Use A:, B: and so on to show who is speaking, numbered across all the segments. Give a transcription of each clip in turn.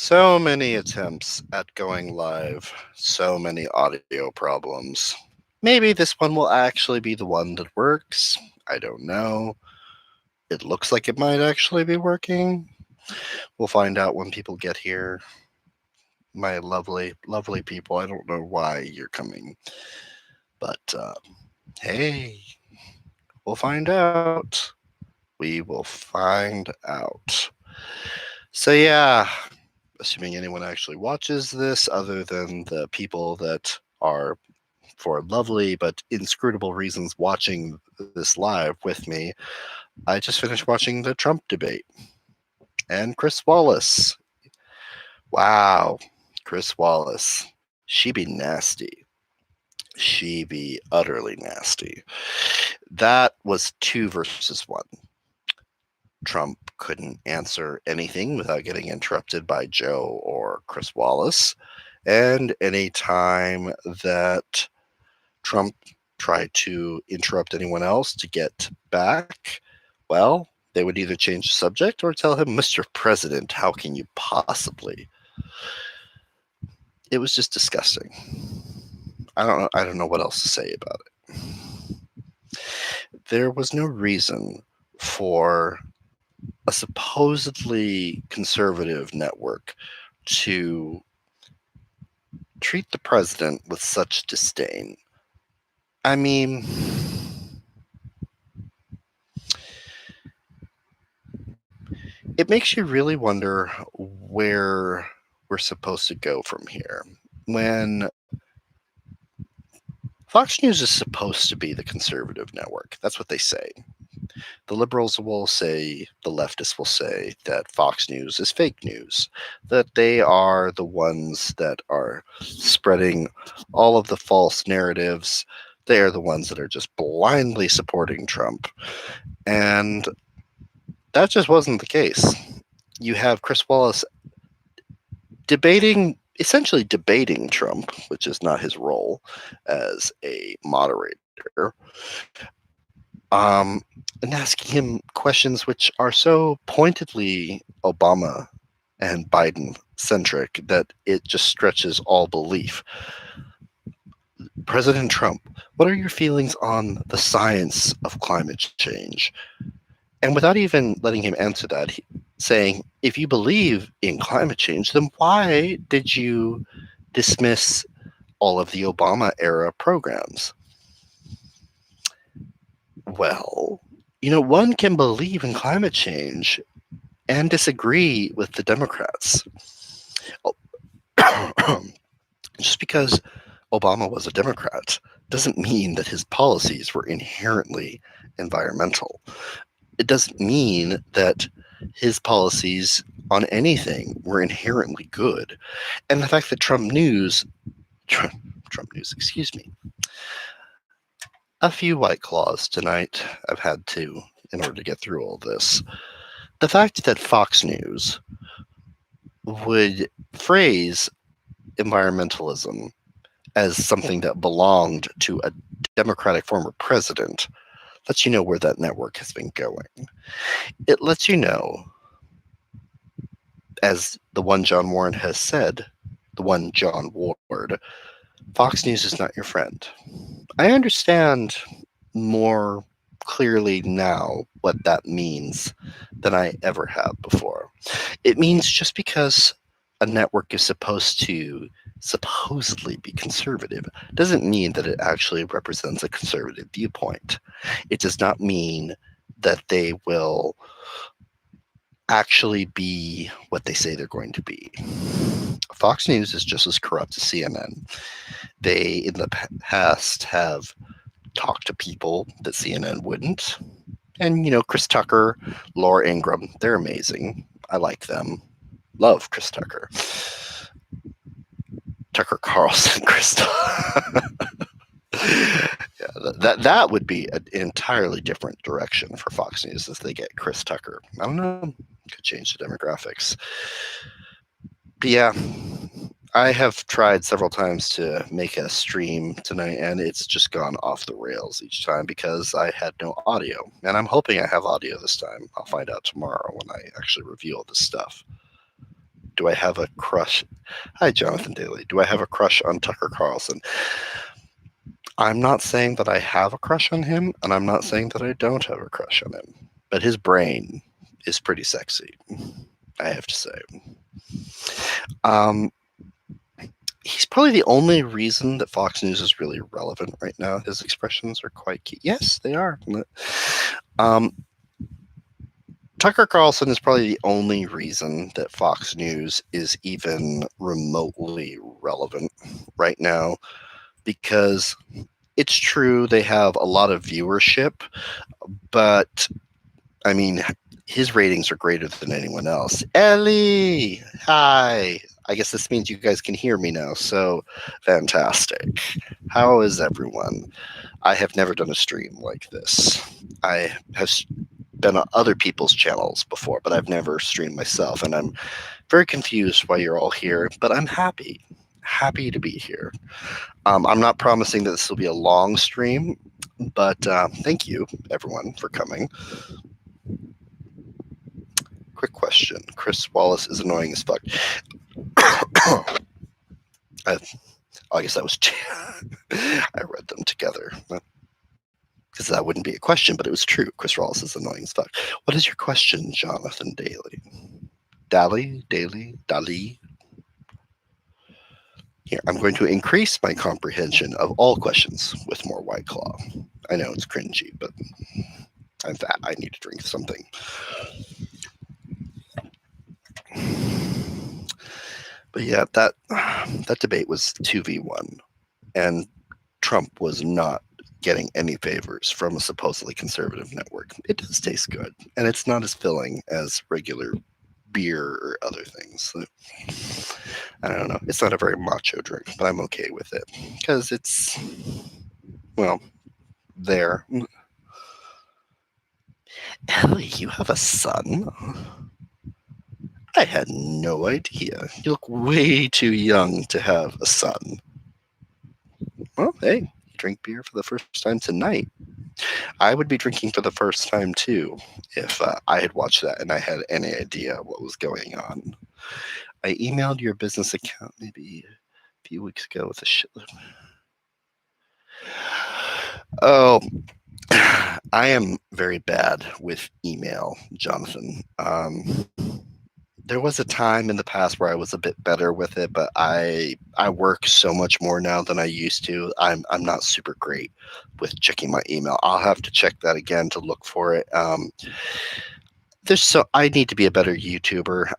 A: So many attempts at going live, so many audio problems. Maybe this one will actually be the one that works. I don't know. It looks like it might actually be working. We'll find out when people get here. My lovely, lovely people. I don't know why you're coming, but hey, we'll find out. We will find out. So, yeah, assuming anyone actually watches this, other than the people that are for lovely but inscrutable reasons watching this live with me, I just finished watching the Trump debate. And Chris Wallace. Wow, Chris Wallace. She be nasty. She be utterly nasty. That was 2 versus 1. Trump couldn't answer anything without getting interrupted by Joe or Chris Wallace. And any time that Trump tried to interrupt anyone else to get back, well, they would either change the subject or tell him, Mr. President, how can you possibly? It was just disgusting. I don't know what else to say about it. There was no reason for a supposedly conservative network to treat the president with such disdain. I mean, it makes you really wonder where we're supposed to go from here. When Fox News is supposed to be the conservative network, that's what they say. The liberals will say, the leftists will say that Fox News is fake news, that they are the ones that are spreading all of the false narratives. They are the ones that are just blindly supporting Trump. And that just wasn't the case. You have Chris Wallace essentially debating Trump, which is not his role as a moderator, um, and asking him questions which are so pointedly Obama and Biden centric that it just stretches all belief. President Trump, what are your feelings on the science of climate change? And without even letting him answer that, saying, if you believe in climate change, then why did you dismiss all of the Obama era programs? Well, one can believe in climate change and disagree with the Democrats. Just because Obama was a Democrat doesn't mean that his policies were inherently environmental. It doesn't mean that his policies on anything were inherently good. And the fact that Trump News, excuse me, a few White Claws tonight I've had to in order to get through all this. The fact that Fox News would phrase environmentalism as something that belonged to a Democratic former president lets you know where that network has been going. It lets you know, as the one John Warren has said, the one John Ward, Fox News is not your friend. I understand more clearly now what that means than I ever have before. It means just because a network is supposed to supposedly be conservative doesn't mean that it actually represents a conservative viewpoint. It does not mean that they will actually be what they say they're going to be. Fox News is just as corrupt as CNN. They, in the past, have talked to people that CNN wouldn't. And, Chris Tucker, Laura Ingraham, they're amazing. I like them. Love Chris Tucker. Tucker Carlson, Chris yeah, that would be an entirely different direction for Fox News if they get Chris Tucker. I don't know. Could change the demographics. But yeah, I have tried several times to make a stream tonight, and it's just gone off the rails each time because I had no audio. And I'm hoping I have audio this time. I'll find out tomorrow when I actually review all this stuff. Do I have a crush? Hi, Jonathan Daly. Do I have a crush on Tucker Carlson? I'm not saying that I have a crush on him, and I'm not saying that I don't have a crush on him. But his brain is pretty sexy, I have to say. Um, he's probably the only reason that Fox News is really relevant right now. His expressions are quite cute. Yes, they are. Um, Tucker Carlson is probably the only reason that Fox News is even remotely relevant right now, because it's true they have a lot of viewership, but I mean, his ratings are greater than anyone else. Ellie, hi. I guess this means you guys can hear me now, so fantastic. How is everyone? I have never done a stream like this. I have been on other people's channels before, but I've never streamed myself, and I'm very confused why you're all here, but I'm happy to be here. I'm not promising that this will be a long stream, but thank you, everyone, for coming. Quick question. Chris Wallace is annoying as fuck. I guess that was I read them together. Because that wouldn't be a question, but it was true. Chris Wallace is annoying as fuck. What is your question, Jonathan Daly? Dali? Here, I'm going to increase my comprehension of all questions with more White Claw. I know it's cringy, but I'm fat. I need to drink something. But yeah, that debate was 2v1, and Trump was not getting any favors from a supposedly conservative network. It does taste good, and it's not as filling as regular beer or other things. So, I don't know. It's not a very macho drink, but I'm okay with it because it's, well, there. Ellie, you have a son? I had no idea. You look way too young to have a son. Well, hey, you drink beer for the first time tonight. I would be drinking for the first time too if I had watched that and I had any idea what was going on. I emailed your business account maybe a few weeks ago with a shitload. Oh, I am very bad with email, Jonathan. There was a time in the past where I was a bit better with it, but I work so much more now than I used to. I'm not super great with checking my email. I'll have to check that again to look for it. I need to be a better YouTuber.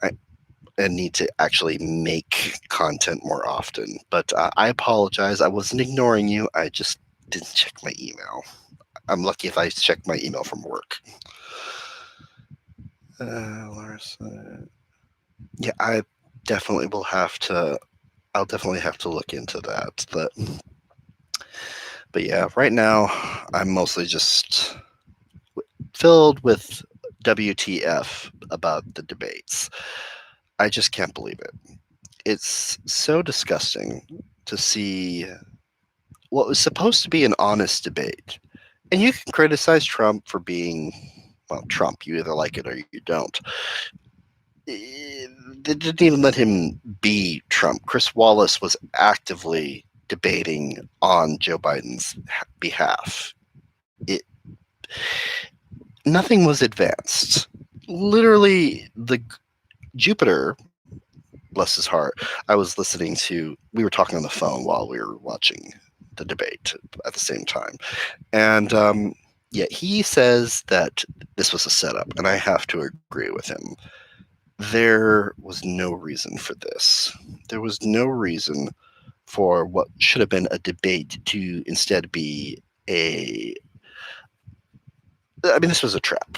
A: I need to actually make content more often. But I apologize. I wasn't ignoring you. I just didn't check my email. I'm lucky if I check my email from work. Yeah, I definitely will have to. I'll definitely have to look into that. But yeah, right now I'm mostly just filled with WTF about the debates. I just can't believe it. It's so disgusting to see what was supposed to be an honest debate. And you can criticize Trump for being, well, Trump. You either like it or you don't. They didn't even let him be Trump. Chris Wallace was actively debating on Joe Biden's behalf. Nothing was advanced. Literally, the Jupiter, bless his heart, I was listening to, we were talking on the phone while we were watching the debate at the same time. And yeah, he says that this was a setup, and I have to agree with him. There was no reason for this. There was no reason for what should have been a debate to instead be this was a trap.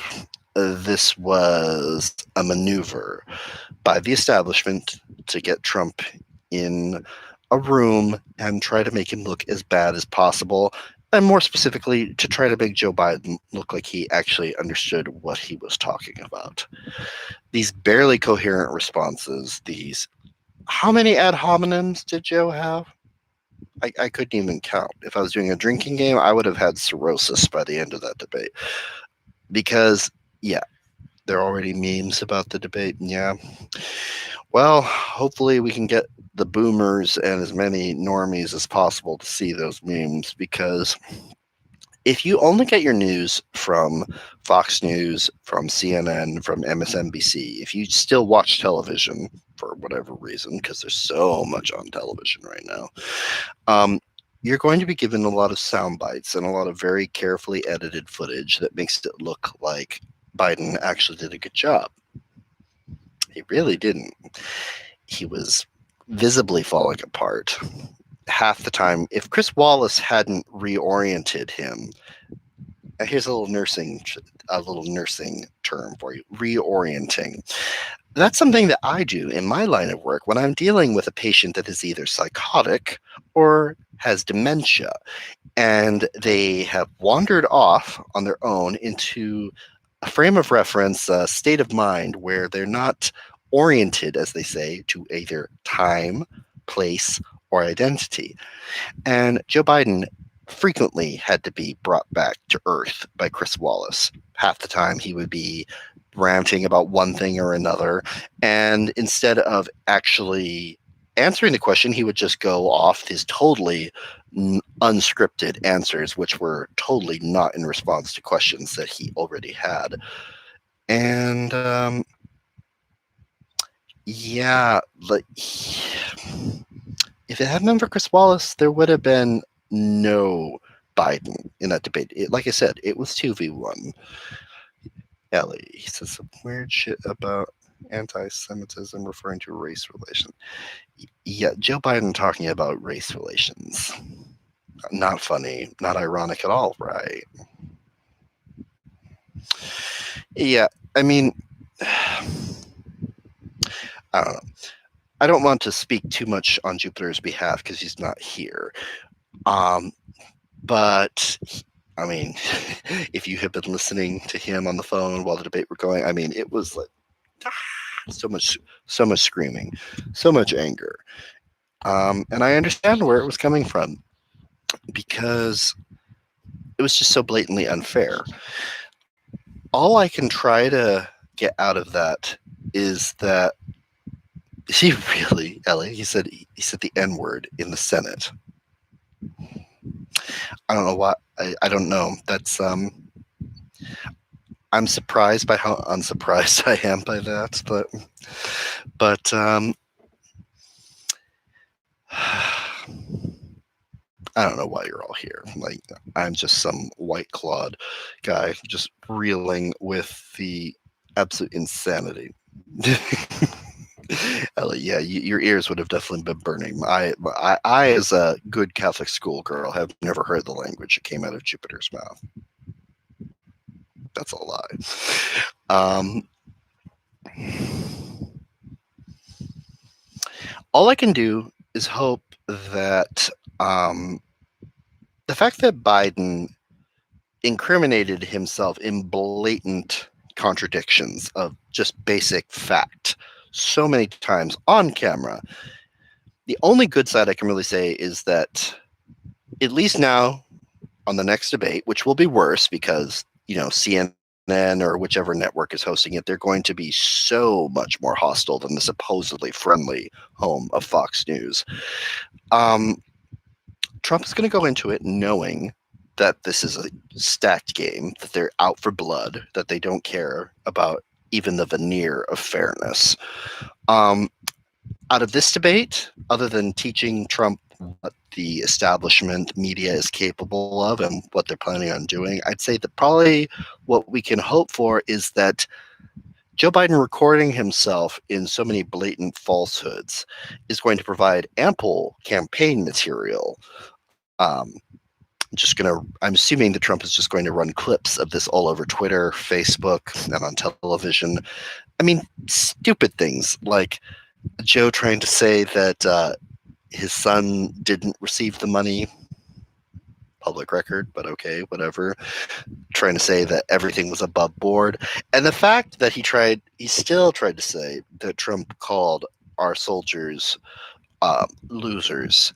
A: This was a maneuver by the establishment to get Trump in a room and try to make him look as bad as possible, and more specifically, to try to make Joe Biden look like he actually understood what he was talking about. These barely coherent responses, how many ad hominems did Joe have? I couldn't even count. If I was doing a drinking game, I would have had cirrhosis by the end of that debate. Because, yeah, there are already memes about the debate. Yeah. Well, hopefully we can get the boomers and as many normies as possible to see those memes, because if you only get your news from Fox News, from CNN, from MSNBC, if you still watch television for whatever reason, because there's so much on television right now, um, you're going to be given a lot of sound bites and a lot of very carefully edited footage that makes it look like Biden actually did a good job. He really didn't. He was visibly falling apart. Half the time, if Chris Wallace hadn't reoriented him, here's a little nursing term for you: reorienting. That's something that I do in my line of work when I'm dealing with a patient that is either psychotic or has dementia, and they have wandered off on their own into a frame of reference, a state of mind where they're not oriented, as they say, to either time, place, or identity. And Joe Biden frequently had to be brought back to earth by Chris Wallace. Half the time he would be ranting about one thing or another, and instead of actually answering the question, he would just go off his totally unscripted answers, which were totally not in response to questions that he already had. And yeah, like, if it hadn't been for Chris Wallace, there would have been no Biden in that debate. Like I said, it was 2v1. Ellie, he says some weird shit about anti-Semitism referring to race relations. Yeah, Joe Biden talking about race relations. Not funny, not ironic at all, right? Yeah, I mean, I don't know. I don't want to speak too much on Jupiter's behalf because he's not here. But I mean, if you have been listening to him on the phone while the debate were going, I mean, it was like so much screaming, so much anger, and I understand where it was coming from because it was just so blatantly unfair. All I can try to get out of that is that he really, Ellie, he said the N word in the Senate. I don't know why. I don't know. That's I'm surprised by how unsurprised I am by that, but I don't know why you're all here. Like, I'm just some white clawed guy just reeling with the absolute insanity. Ellie, yeah, your ears would have definitely been burning. I, as a good Catholic schoolgirl, have never heard the language that came out of Jupiter's mouth. That's a lie. All I can do is hope that the fact that Biden incriminated himself in blatant contradictions of just basic fact so many times on camera, the only good side I can really say is that at least now on the next debate, which will be worse because, CNN or whichever network is hosting it, they're going to be so much more hostile than the supposedly friendly home of Fox News. Trump is going to go into it knowing that this is a stacked game, that they're out for blood, that they don't care about even the veneer of fairness. Out of this debate, other than teaching Trump what the establishment media is capable of and what they're planning on doing, I'd say that probably what we can hope for is that Joe Biden recording himself in so many blatant falsehoods is going to provide ample campaign material. I'm assuming that Trump is just going to run clips of this all over Twitter, Facebook, and on television. I mean, stupid things like Joe trying to say that his son didn't receive the money. Public record, but okay, whatever. Trying to say that everything was above board. And the fact that he still tried to say that Trump called our soldiers losers,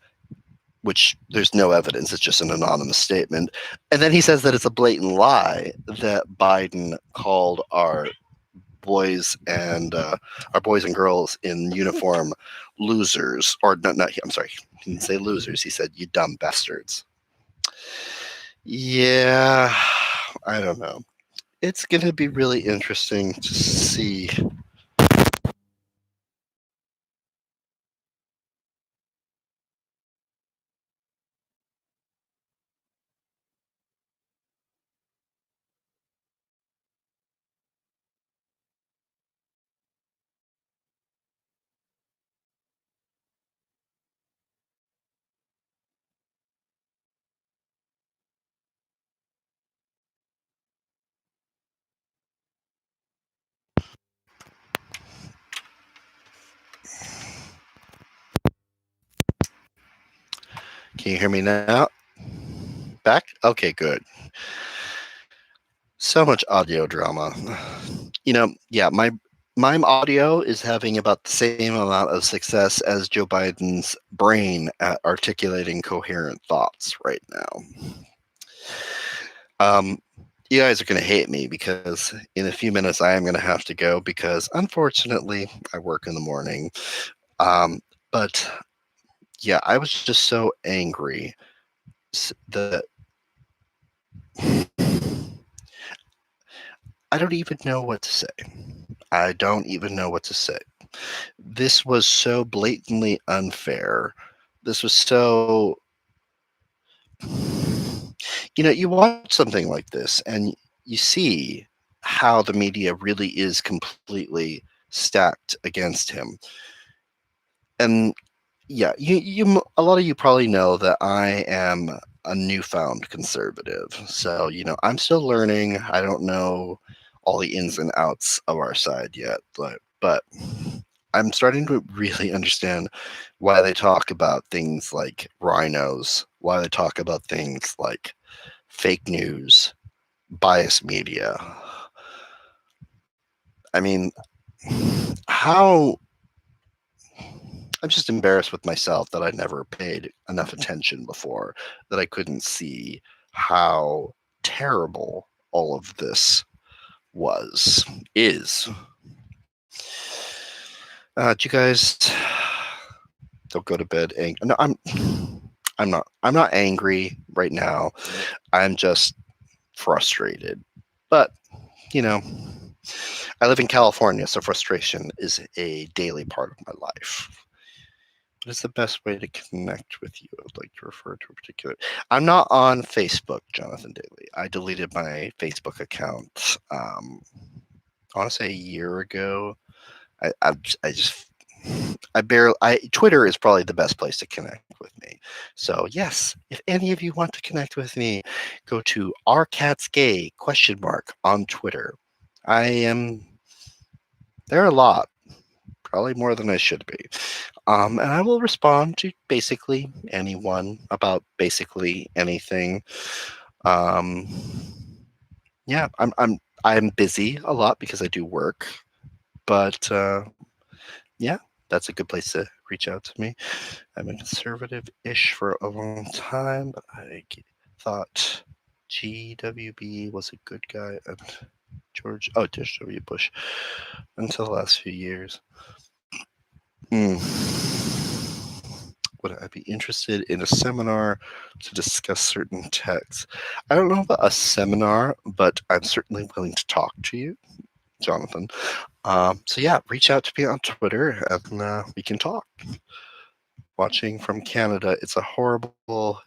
A: which there's no evidence, it's just an anonymous statement. And then he says that it's a blatant lie that Biden called our boys and our boys and girls in uniform losers, or no, not, I'm sorry, he didn't say losers. He said, "You dumb bastards." Yeah, I don't know. It's going to be really interesting to see. Can you hear me now? Back? Okay, good. So much audio drama. Yeah, my audio is having about the same amount of success as Joe Biden's brain at articulating coherent thoughts right now. Um, you guys are going to hate me because in a few minutes I am going to have to go because unfortunately I work in the morning. But yeah, I was just so angry that I don't even know what to say. I don't even know what to say. This was so blatantly unfair. This was so. You watch something like this and you see how the media really is completely stacked against him. And yeah, a lot of you probably know that I am a newfound conservative. So, I'm still learning. I don't know all the ins and outs of our side yet, but I'm starting to really understand why they talk about things like rhinos, why they talk about things like fake news, biased media. I mean, how I'm just embarrassed with myself that I never paid enough attention before, that I couldn't see how terrible all of this is. Do you guys don't go to bed angry? No, I'm not angry right now. I'm just frustrated. But, you know, I live in California, so frustration is a daily part of my life. What is the best way to connect with you? I would like to refer to a particular. I'm not on Facebook, Jonathan Daly. I deleted my Facebook account. I want to say a year ago. I just I barely. Twitter is probably the best place to connect with me. So yes, if any of you want to connect with me, go to rcatsgay on Twitter. I am there are a lot, probably more than I should be. And I will respond to basically anyone about basically anything. Um, yeah, I'm busy a lot because I do work, but yeah, that's a good place to reach out to me. I've been conservative-ish for a long time, but I thought GWB was a good guy and George W. Bush until the last few years. Hmm. Would I be interested in a seminar to discuss certain texts? I don't know about a seminar, but I'm certainly willing to talk to you, Jonathan. So yeah, reach out to me on Twitter and we can talk. Watching from Canada, it's horrible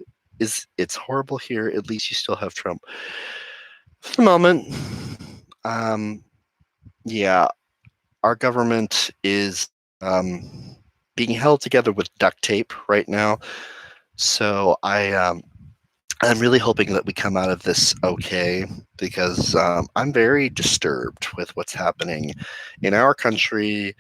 A: here. At least you still have Trump for the moment. Um, yeah, our government is being held together with duct tape right now. So I'm really hoping that we come out of this okay because I'm very disturbed with what's happening in our country,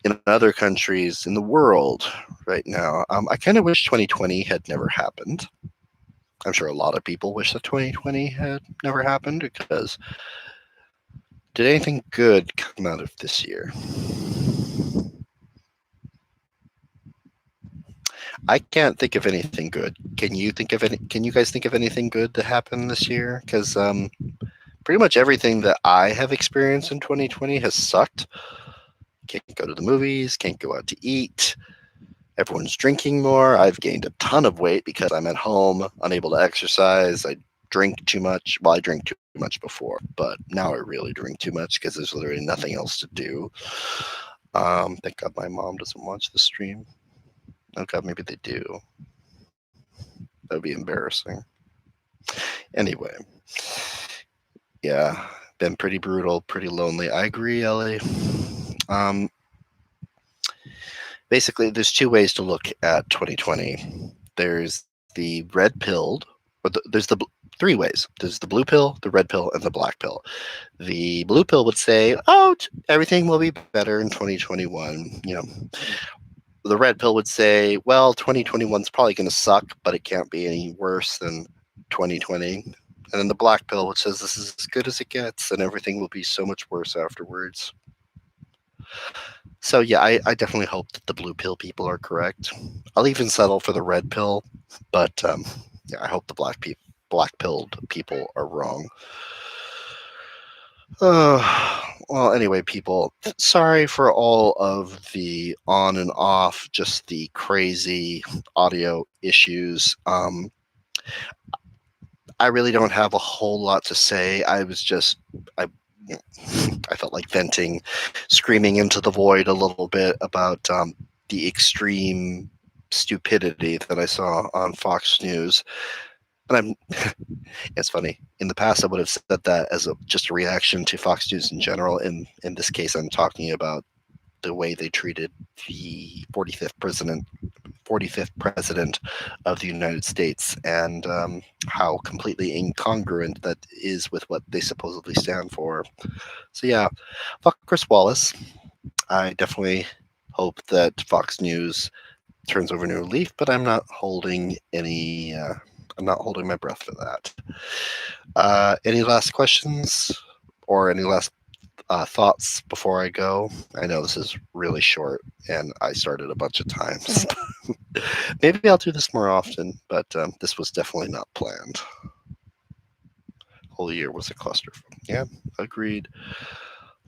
A: in other countries, in the world right now. I kind of wish 2020 had never happened. I'm sure a lot of people wish that 2020 had never happened because did anything good come out of this year? I can't think of anything good. Can you think of any? Can you guys think of anything good that happened this year? Because pretty much everything that I have experienced in 2020 has sucked. Can't go to the movies, can't go out to eat. Everyone's drinking more. I've gained a ton of weight because I'm at home, unable to exercise. I drink too much. Well, I drank too much before, but now I really drink too much because there's literally nothing else to do. Thank God my mom doesn't watch the stream. Oh God, maybe they do. That would be embarrassing. Anyway, yeah, been pretty brutal, pretty lonely. I agree, Ellie. Um, Basically, there's two ways to look at 2020. There's the red pilled, there's three ways. There's the blue pill, the red pill, and the black pill. The blue pill would say, "Oh, everything will be better in 2021." The red pill would say, "Well, 2021 is probably going to suck, but it can't be any worse than 2020." And then the black pill, which says this is as good as it gets, and everything will be so much worse afterwards. So yeah, I definitely hope that the blue pill people are correct. I'll even settle for the red pill, but yeah, I hope the black pilled people are wrong. Well, anyway, people, sorry for all of the on and off, just the crazy audio issues. I really don't have a whole lot to say. I I felt like venting, screaming into the void a little bit about the extreme stupidity that I saw on Fox News. And it's funny. In the past, I would have said that as just a reaction to Fox News in general. In this case, I'm talking about the way they treated the 45th president of the United States, and how completely incongruent that is with what they supposedly stand for. So yeah, fuck Chris Wallace. I definitely hope that Fox News turns over a new leaf, but I'm not holding any. I'm not holding my breath for that. Any last questions or any last thoughts before I go? I know this is really short, and I started a bunch of times. Maybe I'll do this more often, but this was definitely not planned. Whole year was a cluster. Yeah, agreed.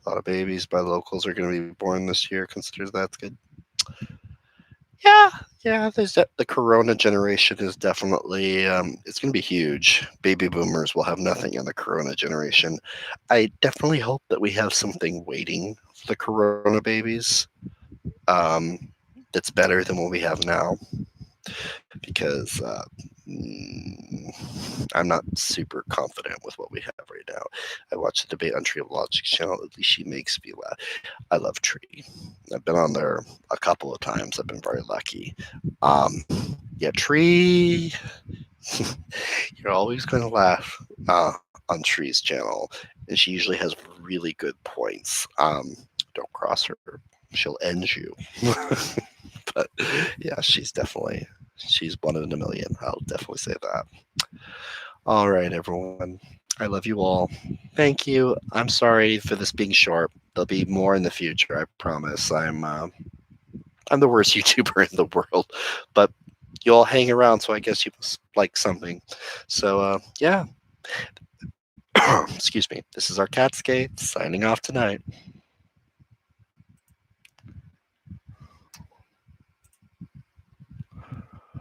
A: A lot of babies by locals are going to be born this year. Considers that's good. Yeah, yeah. The Corona generation is definitely it's going to be huge. Baby boomers will have nothing in the Corona generation. I definitely hope that we have something waiting for the Corona babies. Um, that's better than what we have now, because I'm not super confident with what we have right now. I watched the debate on Tree of Logic's channel. At least she makes me laugh. I love Tree. I've been on there a couple of times. I've been very lucky. Yeah, Tree, you're always going to laugh on Tree's channel, and she usually has really good points. Don't cross her; she'll end you. But yeah, she's one in a million. I'll definitely say that. All right, everyone. I love you all. Thank you. I'm sorry for this being short. There'll be more in the future. I promise. I'm the worst YouTuber in the world, but you all hang around, so I guess you must like something. So yeah. Excuse me. This is our Catscape signing off tonight.